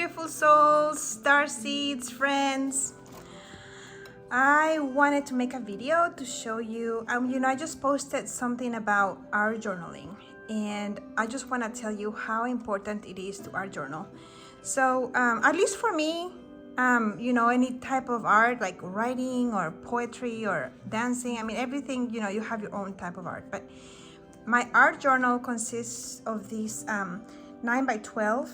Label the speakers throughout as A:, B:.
A: beautiful souls, star seeds, friends. I wanted to make a video to show you, I just posted something about art journaling, and I just want to tell you how important it is to art journal. So at least for me, any type of art like writing or poetry or dancing, everything, you have your own type of art. But my art journal consists of these 9x12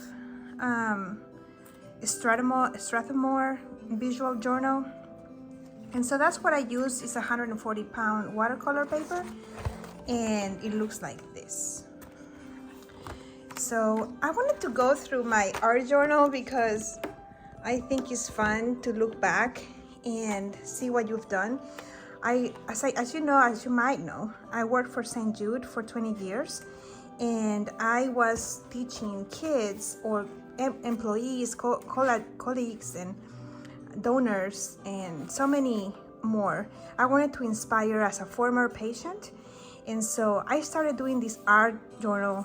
A: Strathmore visual journal. And so that's what I use. It's 140-pound watercolor paper, and it looks like this. So I wanted to go through my art journal because I think it's fun to look back and see what you've done. As you might know, I worked for St. Jude for 20 years, and I was teaching kids or employees, colleagues, and donors, and so many more. I wanted to inspire as a former patient, and so I started doing this art journaling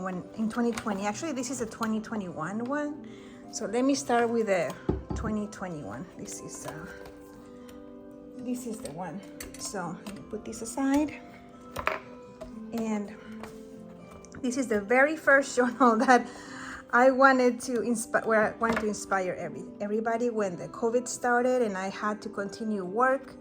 A: when in 2020. Actually, this is a 2021 one. So let me start with the 2021. This is the one. So let me put this aside, and this is the very first journal that I wanted to inspire. Everybody when the COVID started, and I had to continue work,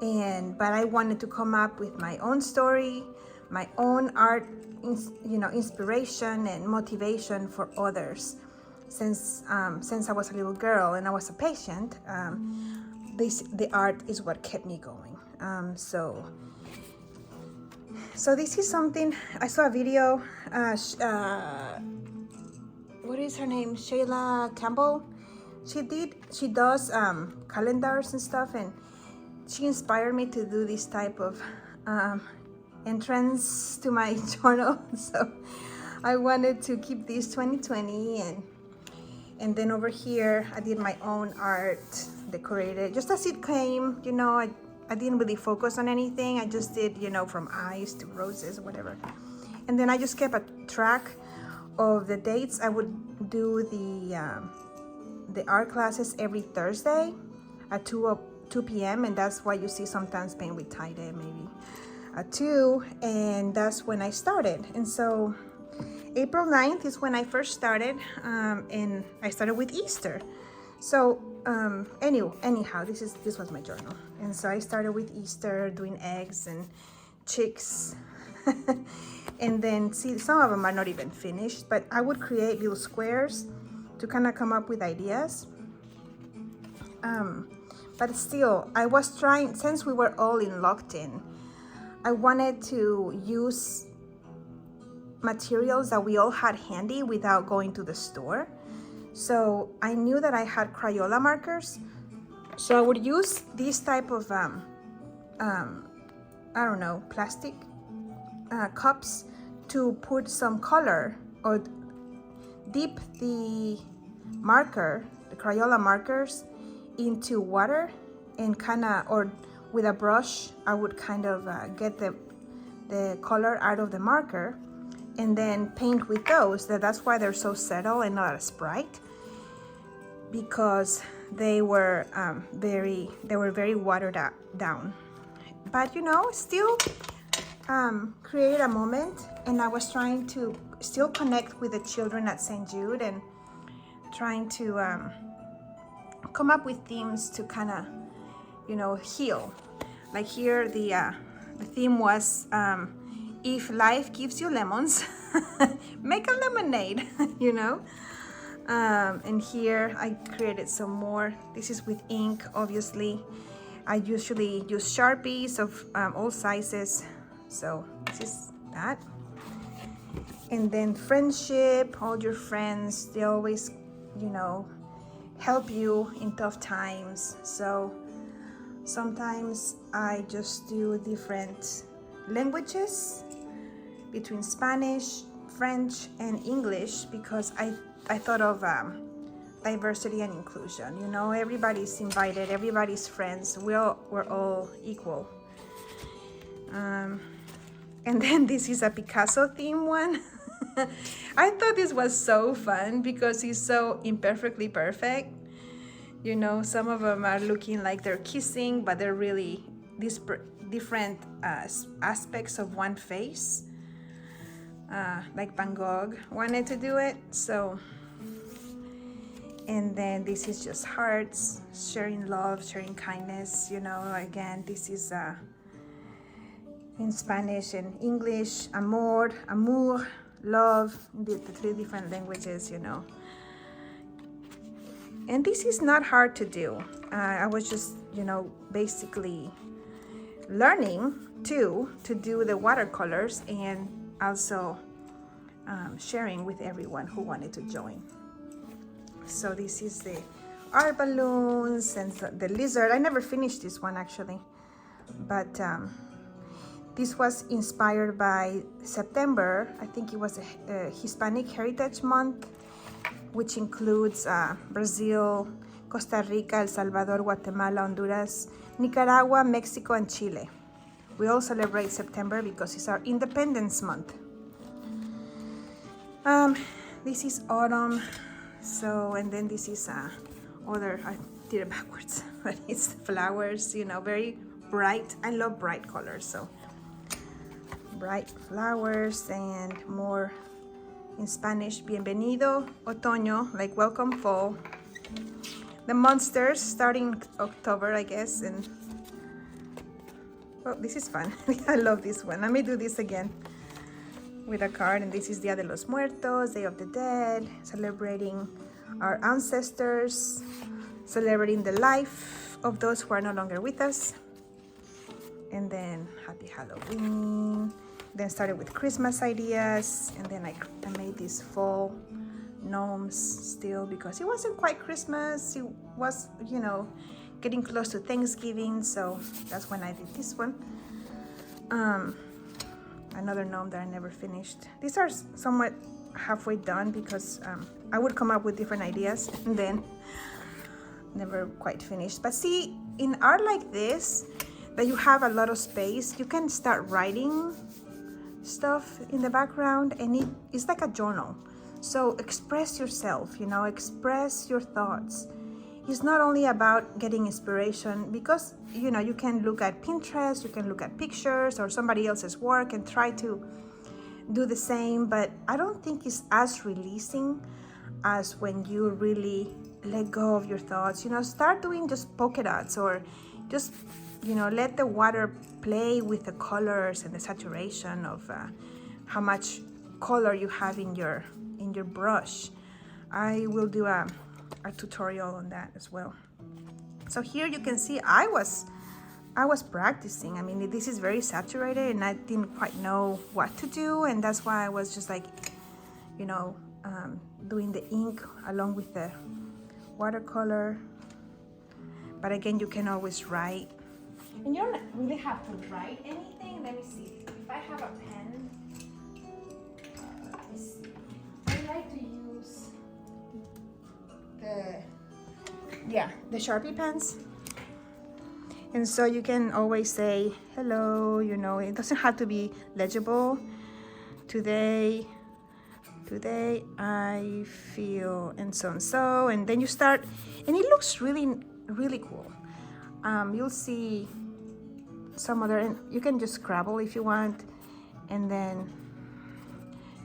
A: but I wanted to come up with my own story, my own art, inspiration and motivation for others. Since I was a little girl and I was a patient, the art is what kept me going. So this is something I saw a video. What is her name? Shayla Campbell. She does calendars and stuff, and she inspired me to do this type of entrance to my journal. So I wanted to keep this 2020, and then over here I did my own art, decorated just as it came. I didn't really focus on anything. I just did, from eyes to roses, whatever. And then I just kept a track of the dates. I would do the art classes every Thursday at 2 p.m. and that's why you see sometimes paint with TaydeDesigns maybe at 2, and that's when I started. And so April 9th is when I first started, and I started with Easter. So anyhow, this was my journal, and so I started with Easter, doing eggs and chicks. And then see, some of them are not even finished, but I would create little squares to kind of come up with ideas. But still, I was trying, since we were all locked in, I wanted to use materials that we all had handy without going to the store. So I knew that I had Crayola markers, so I would use this type of plastic cups to put some color or dip the marker, the Crayola markers, into water, and or with a brush I would get the color out of the marker and then paint with those. That's why they're so subtle and not as bright, because they were very watered down. But still create a moment, and I was trying to still connect with the children at St. Jude, and trying to come up with themes to kind of heal. Like here the theme was if life gives you lemons, make a lemonade. And here I created some more. This is with ink, obviously. I usually use Sharpies of all sizes. So this is that. And then friendship, all your friends, they always, help you in tough times. So sometimes I just do different languages between Spanish, French, and English, because I thought of diversity and inclusion. Everybody's invited, everybody's friends. We're all equal. And then this is a Picasso theme one. I thought this was so fun because it's so imperfectly perfect. You know, some of them are looking like they're kissing, but they're really these different aspects of one face. Like Van Gogh wanted to do it. So, and then this is just hearts, sharing love, sharing kindness. You know, again, this is in Spanish and English, amor, amour, love, the three different languages, you know. And this is not hard to do. I was just, you know, basically learning to do the watercolors and also sharing with everyone who wanted to join. So this is the art balloons and the lizard. I never finished this one actually, but this was inspired by September. I think it was a Hispanic Heritage Month, which includes Brazil, Costa Rica, El Salvador, Guatemala, Honduras, Nicaragua, Mexico, and Chile. We all celebrate September because it's our Independence Month. This is autumn. So, and then this is other, I did it backwards, but it's flowers, you know, very bright. I love bright colors, so bright flowers and more in Spanish, bienvenido otoño, like welcome fall. The monsters starting October, I guess, and well, this is fun. I love this one. Let me do this again with a card, and this is Dia de los Muertos, Day of the Dead, celebrating our ancestors, celebrating the life of those who are no longer with us, and then Happy Halloween. Then started with Christmas ideas, and then I made these fall gnomes still because it wasn't quite Christmas. It was, you know, getting close to Thanksgiving, so that's when I did this one. Another gnome that I never finished. These are somewhat halfway done because I would come up with different ideas and then never quite finished. But see, in art like this, that you have a lot of space, you can start writing stuff in the background, and it's like a journal. So express yourself, you know, express your thoughts. It's not only about getting inspiration, because, you know, you can look at Pinterest, you can look at pictures or somebody else's work and try to do the same, but I don't think it's as releasing as when you really let go of your thoughts. You know, start doing just polka dots, or just, you know, let the water play with the colors and the saturation of how much color you have in your brush. I will do a tutorial on that as well. So here you can see I was practicing. I mean, this is very saturated and I didn't quite know what to do, and that's why I was just like, you know, doing the ink along with the watercolor. But again, you can always write, and you don't really have to write anything. Let me see if I have a pen. Let's see. I like to use the Sharpie pens, and so you can always say hello, you know, it doesn't have to be legible. Today I feel and so, and then you start, and it looks really, really cool. You'll see some other, and you can just Scrabble if you want, and then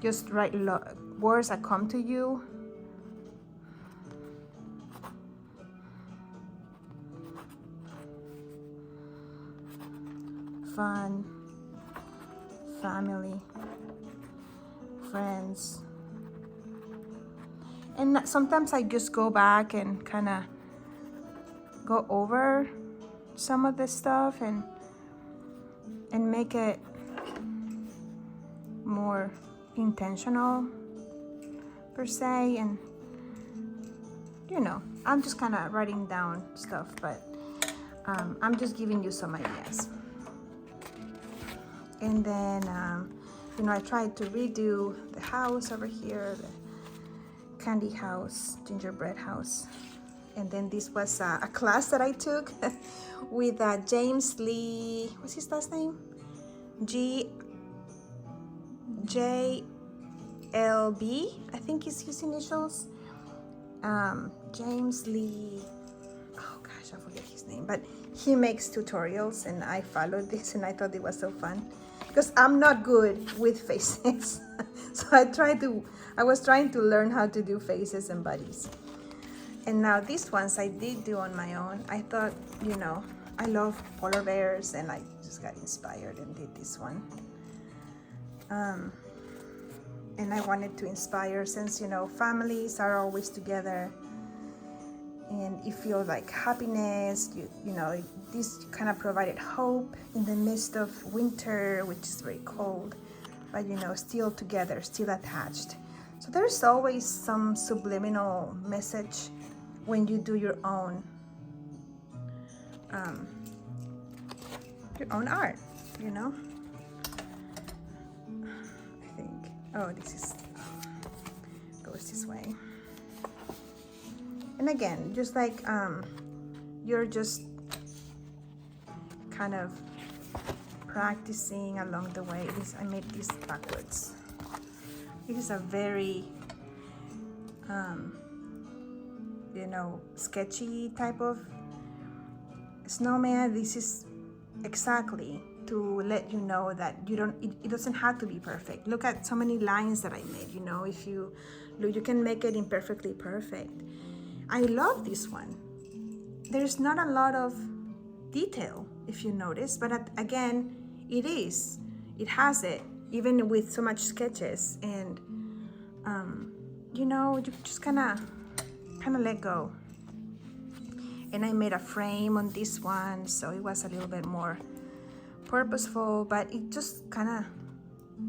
A: just write words that come to you. Fun, family, friends. And sometimes I just go back and kind of go over some of this stuff and make it more intentional per se. And you know, I'm just kind of writing down stuff, but I'm just giving you some ideas. And then you know, I tried to redo the house over here, the candy house, gingerbread house. And then this was a class that I took with James Lee, what's his last name? J LB, I think is his initials. James Lee, oh gosh, I forget his name, but he makes tutorials and I followed this and I thought it was so fun because I'm not good with faces. So I was trying to learn how to do faces and bodies. And now these ones I did do on my own. I thought, you know, I love polar bears and I just got inspired and did this one. And I wanted to inspire, since, you know, families are always together and you feel like happiness, you know, this kind of provided hope in the midst of winter, which is very cold, but, you know, still together, still attached. So there's always some subliminal message when you do your own art, you know. I think, oh, this is goes this way. And again, just like you're just kind of practicing along the way. I made this backwards. This is a very you know, sketchy type of snowman. This is exactly to let you know that it doesn't have to be perfect. Look at so many lines that I made, you know. If you look, you can make it imperfectly perfect. I love this one. There's not a lot of detail, if you notice, but again, it has it, even with so much sketches. And you know, you just kind of let go. And I made a frame on this one, so it was a little bit more purposeful, but it just kind of,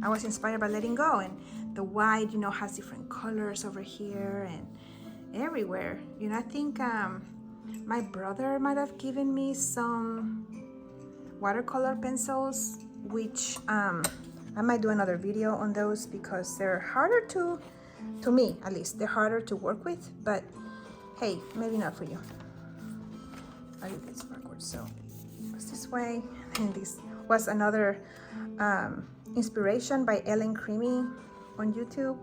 A: I was inspired by letting go. And the white, you know, has different colors over here and everywhere. You know, I think my brother might have given me some watercolor pencils, which I might do another video on those because they're harder to me, at least, they're harder to work with, but hey, maybe not for you. I did this backwards, so it was this way. And this was another inspiration by Ellen Creamy on YouTube.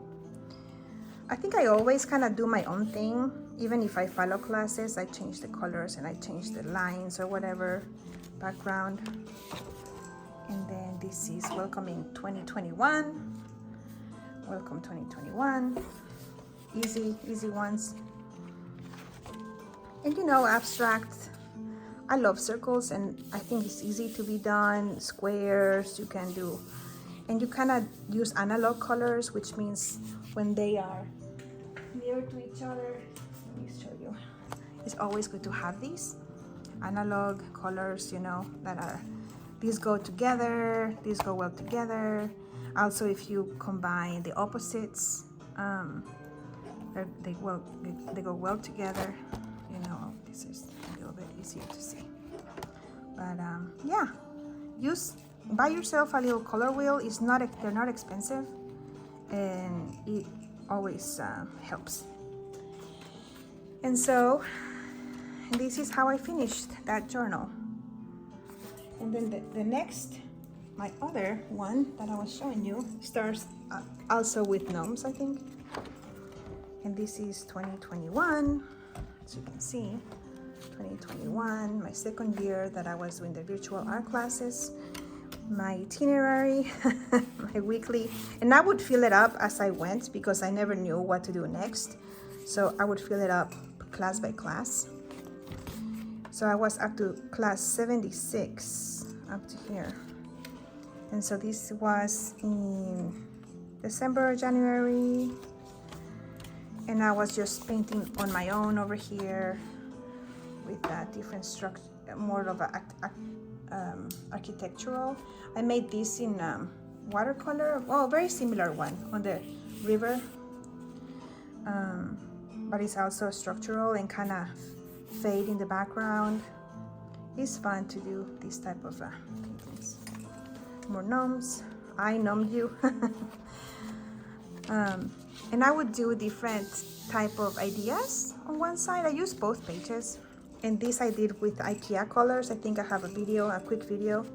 A: I think I always kind of do my own thing. Even if I follow classes, I change the colors and I change the lines or whatever, background. And then this is welcoming 2021. Welcome 2021. Easy ones. And you know, abstract. I love circles and I think it's easy to be done. Squares you can do. And you kind of use analog colors, which means when they are near to each other, let me show you. It's always good to have these analog colors, you know, that are, these go together, these go well together. Also, if you combine the opposites, they go well together. You know, this is a little bit easier to see. But yeah, buy yourself a little color wheel. They're not expensive, and it always helps. And so this is how I finished that journal. And then the next, my other one that I was showing you, starts also with gnomes, I think. And this is 2021, as you can see, 2021, my second year that I was doing the virtual art classes, my itinerary, my weekly, and I would fill it up as I went because I never knew what to do next. So I would fill it up class by class. So I was up to class 76, up to here. And so this was in December, January, and I was just painting on my own over here with that different structure, more of a architectural. I made this in watercolor, well, very similar one on the river, but it's also structural and kind of fade in the background. It's fun to do this type of paintings. More gnomes. I gnomed you. And I would do different type of ideas on one side. I use both pages, and this I did with IKEA colors. I think I have a quick video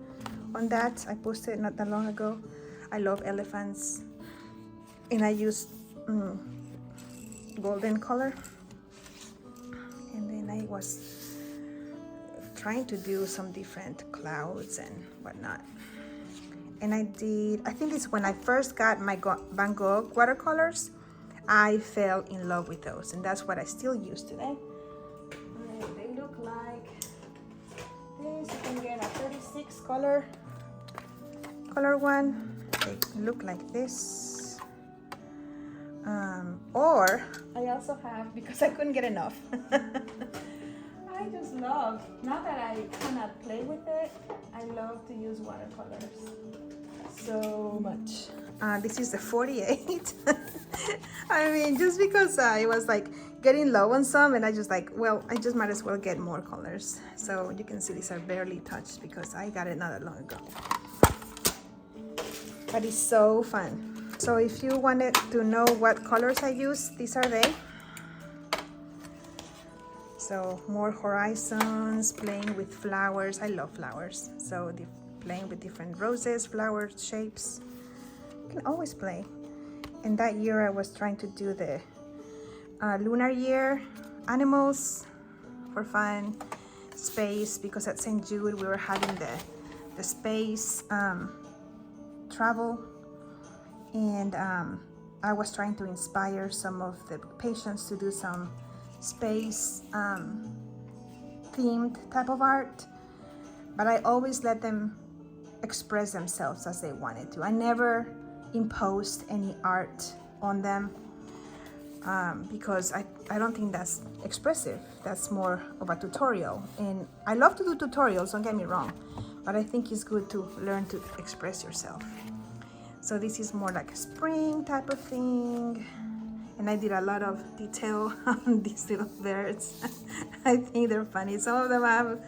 A: on that. I posted not that long ago. I love elephants. and I used golden color, and then I was trying to do some different clouds and whatnot. And I think it's when I first got my Van Gogh watercolors, I fell in love with those, and that's what I still use today. They look like this. You can get a 36 color one. They look like this. Or I also have, because I couldn't get enough. I just love, now that I cannot play with it, I love to use watercolors so much. This is the 48. I mean, just because I was like getting low on some, and I just like, well, I just might as well get more colors. So you can see these are barely touched because I got it not that long ago. But it's so fun. So if you wanted to know what colors I use, these are they. So more horizons, playing with flowers. I love flowers. So playing with different roses, flowers, shapes. You can always play. And that year I was trying to do the lunar year, animals for fun, space, because at St. Jude we were having the space travel, and I was trying to inspire some of the patients to do some space themed type of art, but I always let them express themselves as they wanted to. I never imposed any art on them because I don't think that's expressive. That's more of a tutorial, and I love to do tutorials, don't get me wrong, but I think it's good to learn to express yourself. So this is more like a spring type of thing, and I did a lot of detail on these little birds. I think they're funny. Some of them have,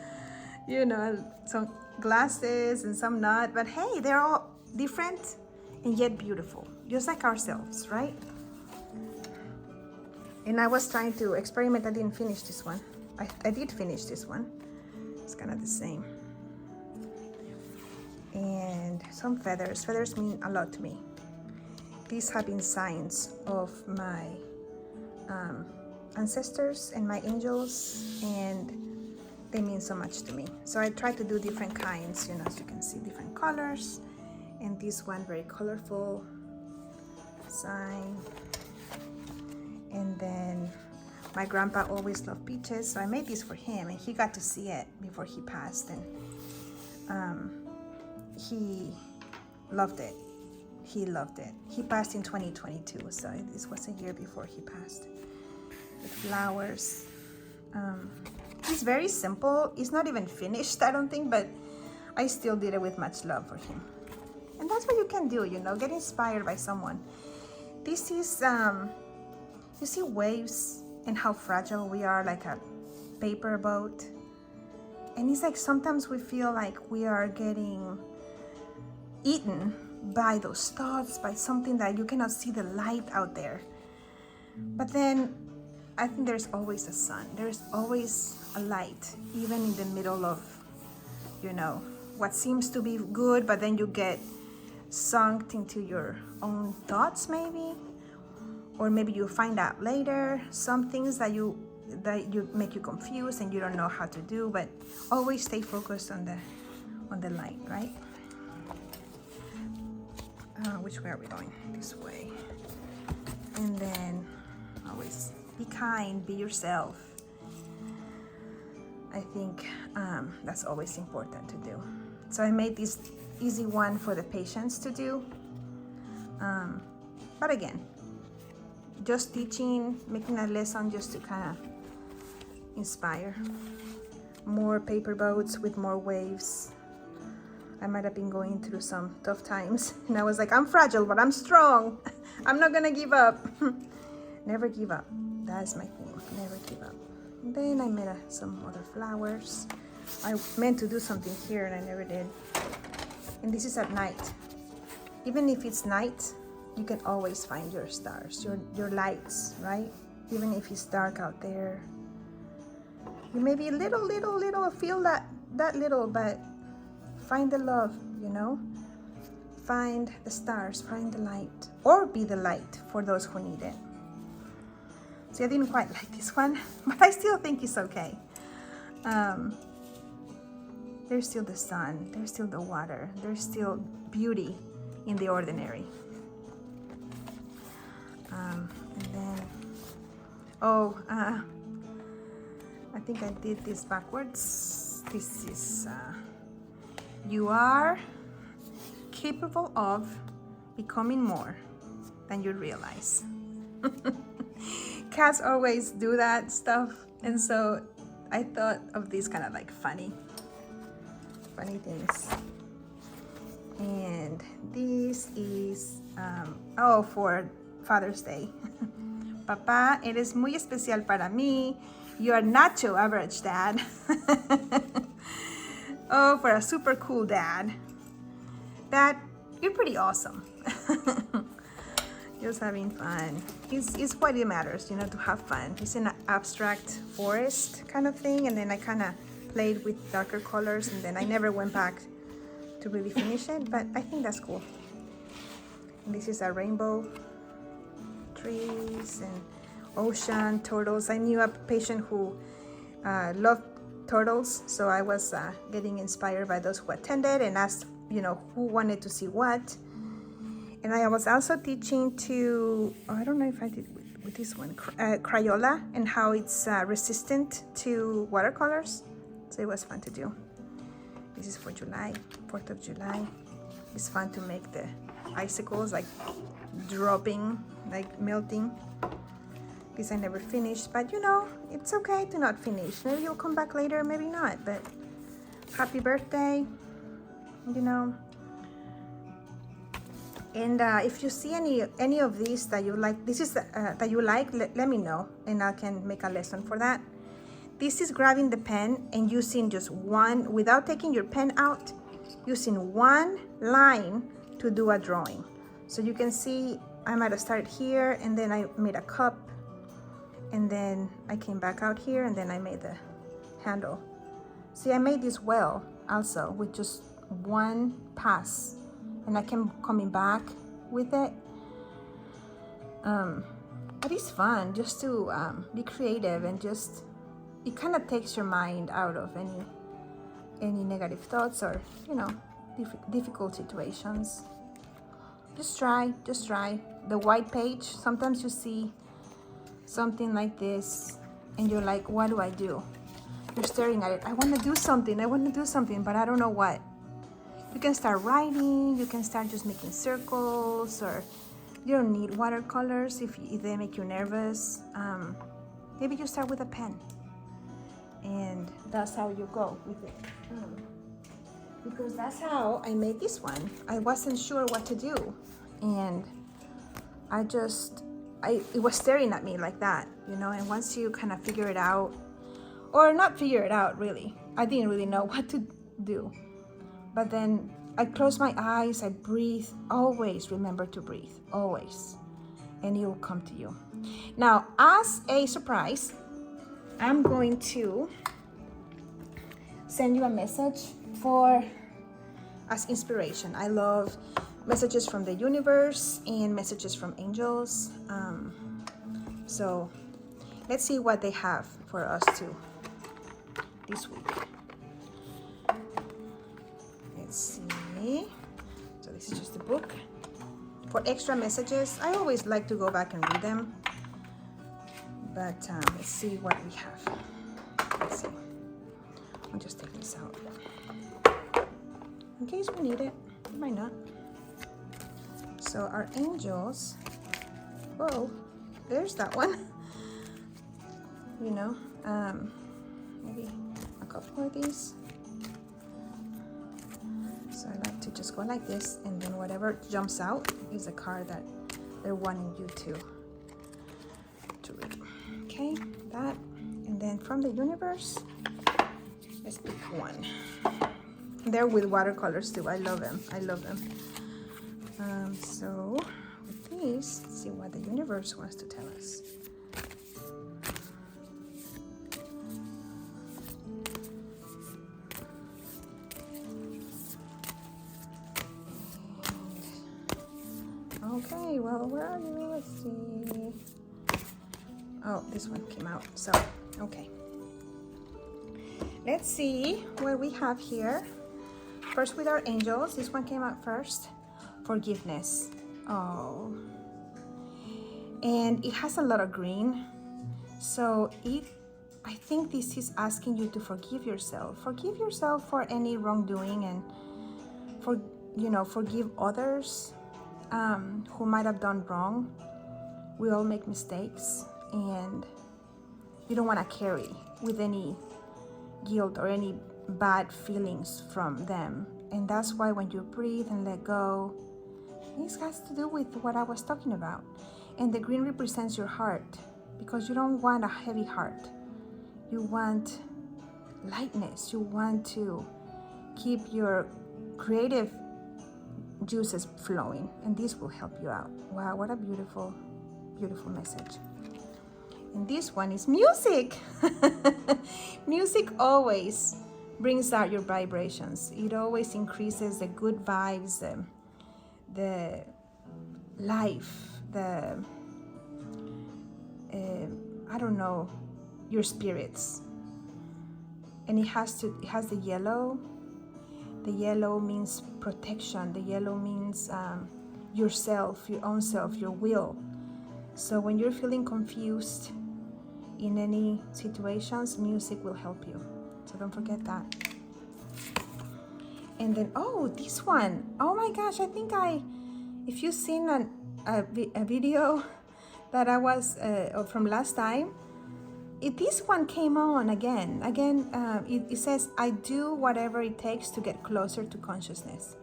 A: you know, some glasses and some not, but hey, they're all different and yet beautiful, just like ourselves, right? And I was trying to experiment. I didn't finish this one. I did finish this one. It's kind of the same. And some feathers. Feathers mean a lot to me. These have been signs of my ancestors and my angels, and they mean so much to me. So I try to do different kinds, you know, as you can see, different colors. And this one very colorful sign. And then my grandpa always loved peaches, so I made this for him, and he got to see it before he passed, and he loved it. He loved it. He passed in 2022, so this was a year before he passed. With flowers. It's very simple. It's not even finished, I don't think, but I still did it with much love for him. And that's what you can do, you know, get inspired by someone. This is, you see waves and how fragile we are, like a paper boat. And it's like sometimes we feel like we are getting eaten by those thoughts, by something that you cannot see the light out there. But then I think there's always a sun. There's always a light, even in the middle of, you know, what seems to be good, but then you get sunk into your own thoughts maybe, or maybe you find out later some things that you make you confused and you don't know how to do, but always stay focused on the light, right? Which way are we going? This way. And then always be kind, be yourself. I think that's always important to do. So I made this easy one for the patients to do. But again, just teaching, making a lesson just to kind of inspire. More paper boats with more waves. I might have been going through some tough times, and I was like, I'm fragile, but I'm strong. I'm not gonna give up. Never give up. That's my thing. Never give up. And then I made some other flowers. I meant to do something here, and I never did. And this is at night. Even if it's night, you can always find your stars, your lights, right? Even if it's dark out there. You may be little, feel that little, but find the love, you know? find the stars, find the light, or be the light for those who need it. See, I didn't quite like this one, but I still think it's okay. There's still the sun, there's still the water, there's still beauty in the ordinary. And then, I think I did this backwards. This is, you are capable of becoming more than you realize. Cats always do that stuff, and so I thought of these kind of like funny things. And this is for Father's Day. Papá, eres muy especial para mí. You are not your average dad. Oh, for a super cool dad. Dad, you're pretty awesome. Just having fun. It's what it matters, you know, to have fun. It's an abstract forest kind of thing, and then I kind of played with darker colors, and then I never went back to really finish it, but I think that's cool. And this is a rainbow, trees and ocean, turtles. I knew a patient who loved turtles, so I was getting inspired by those who attended and asked, you know, who wanted to see what. And I was also teaching to, I don't know if I did with this one, Crayola, and how it's resistant to watercolors. So it was fun to do. This is for July, 4th of July. It's fun to make the icicles like dropping, like melting. Because I never finished, but you know, it's okay to not finish. Maybe you'll come back later, maybe not, but happy birthday, you know. And if you see any of these that you like, this is that you like, let me know, and I can make a lesson for that. This is grabbing the pen and using just one, without taking your pen out, using one line to do a drawing. So you can see I might have started here, and then I made a cup, and then I came back out here, and then I made the handle. See, I made this well also with just one pass, and I kept coming back with it. But it's fun just to be creative, and just, it kind of takes your mind out of any negative thoughts or, you know, difficult situations. Just try. The white page, sometimes you see something like this and you're like, what do I do? You're staring at it. I want to do something, but I don't know what. You can start writing, you can start just making circles, or you don't need watercolors if they make you nervous. Maybe you start with a pen, and that's how you go with it. Because that's how I made this one. I wasn't sure what to do, and it was staring at me like that, you know. And once you kind of figure it out, or not figure it out really, I didn't really know what to do. But then I close my eyes, I breathe. Always remember to breathe, always, and it will come to you. Now, as a surprise, I'm going to send you a message as inspiration. I love messages from the universe and messages from angels. So let's see what they have for us too this week. Let's see. So this is just a book. For extra messages, I always like to go back and read them. But let's see what we have. Let's see. I'll just take this out in case we need it. We might not. So our angels. Whoa, there's that one. You know, maybe a couple of these. So I like to just go like this, and then whatever jumps out is a card that they're wanting you to read. Okay, that, and then from the universe, let's pick one. They're with watercolors too. I love them. So with these, let's see what the universe wants to tell us. Okay, well, where are you? Let's see. Oh, this one came out, so, okay. Let's see what we have here. First with our angels, this one came out first. Forgiveness. Oh. And it has a lot of green. So I think this is asking you to forgive yourself. Forgive yourself for any wrongdoing and forgive others who might have done wrong. We all make mistakes, and you don't want to carry with any guilt or any bad feelings from them. And that's why when you breathe and let go, this has to do with what I was talking about. And the green represents your heart, because you don't want a heavy heart. You want lightness. You want to keep your creative juices flowing, and this will help you out. Wow, what a beautiful, beautiful message. And this one is music. Music always brings out your vibrations. It always increases the good vibes, the life, I don't know, your spirits. And it has the yellow. The yellow means protection. The yellow means yourself, your own self, your will. So when you're feeling confused in any situations, music will help you. So don't forget that. And then, oh, this one. Oh my gosh, I think if you've seen a video that I was from last time, this one came on again. It says, I do whatever it takes to get closer to consciousness.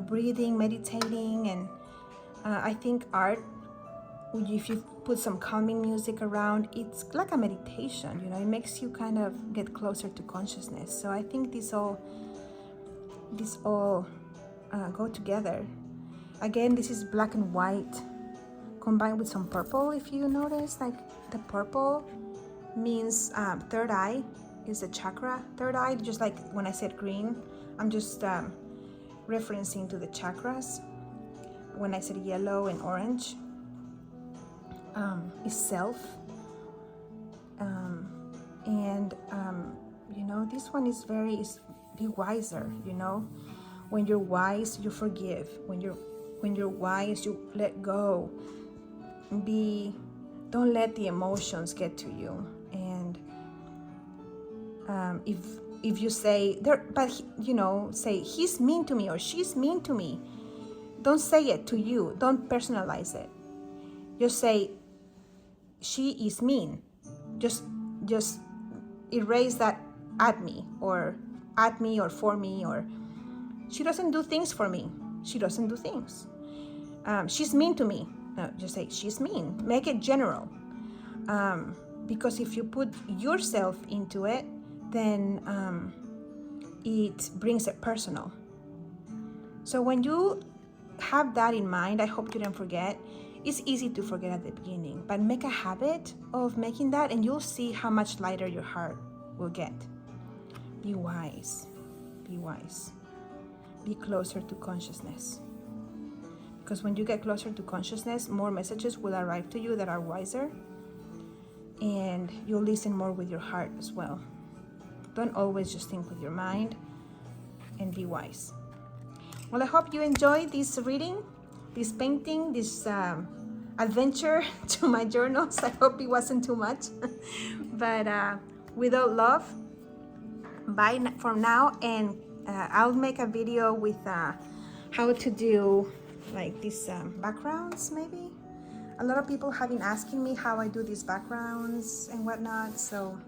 A: Breathing, meditating, and I think art, if you put some calming music around, it's like a meditation. It makes you kind of get closer to consciousness. So I think these all go together. Again, this is black and white combined with some purple. If you notice, like the purple means third eye is a chakra. Third eye, just like when I said green, I'm just referencing to the chakras. When I said yellow and orange, is self. This one is be wiser. When you're wise, you forgive. When you're wise, you let go. Don't let the emotions get to you. And if you say say he's mean to me or she's mean to me, don't say it to you. Don't personalize it. Just say she is mean. Just erase that at me or for me, or she doesn't do things for me. She doesn't do things. She's mean to me. No, just say she's mean. Make it general. Because if you put yourself into it, then it brings it personal. So when you have that in mind, I hope you don't forget. It's easy to forget at the beginning, but make a habit of making that, and you'll see how much lighter your heart will get. Be wise. Be wise. Be closer to consciousness. Because when you get closer to consciousness, more messages will arrive to you that are wiser, and you'll listen more with your heart as well. Don't always just think with your mind, and be wise. Well, I hope you enjoyed this reading, this painting, this adventure to my journals. I hope it wasn't too much. But without love, bye for now, and I'll make a video with how to do like these backgrounds. Maybe a lot of people have been asking me how I do these backgrounds and whatnot. So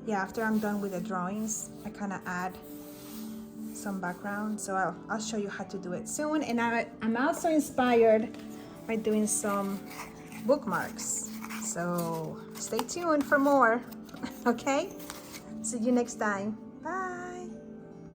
A: yeah, after I'm done with the drawings, I kind of add some background. So I'll show you how to do it soon. And I'm also inspired by doing some bookmarks. So stay tuned for more. Okay, see you next time.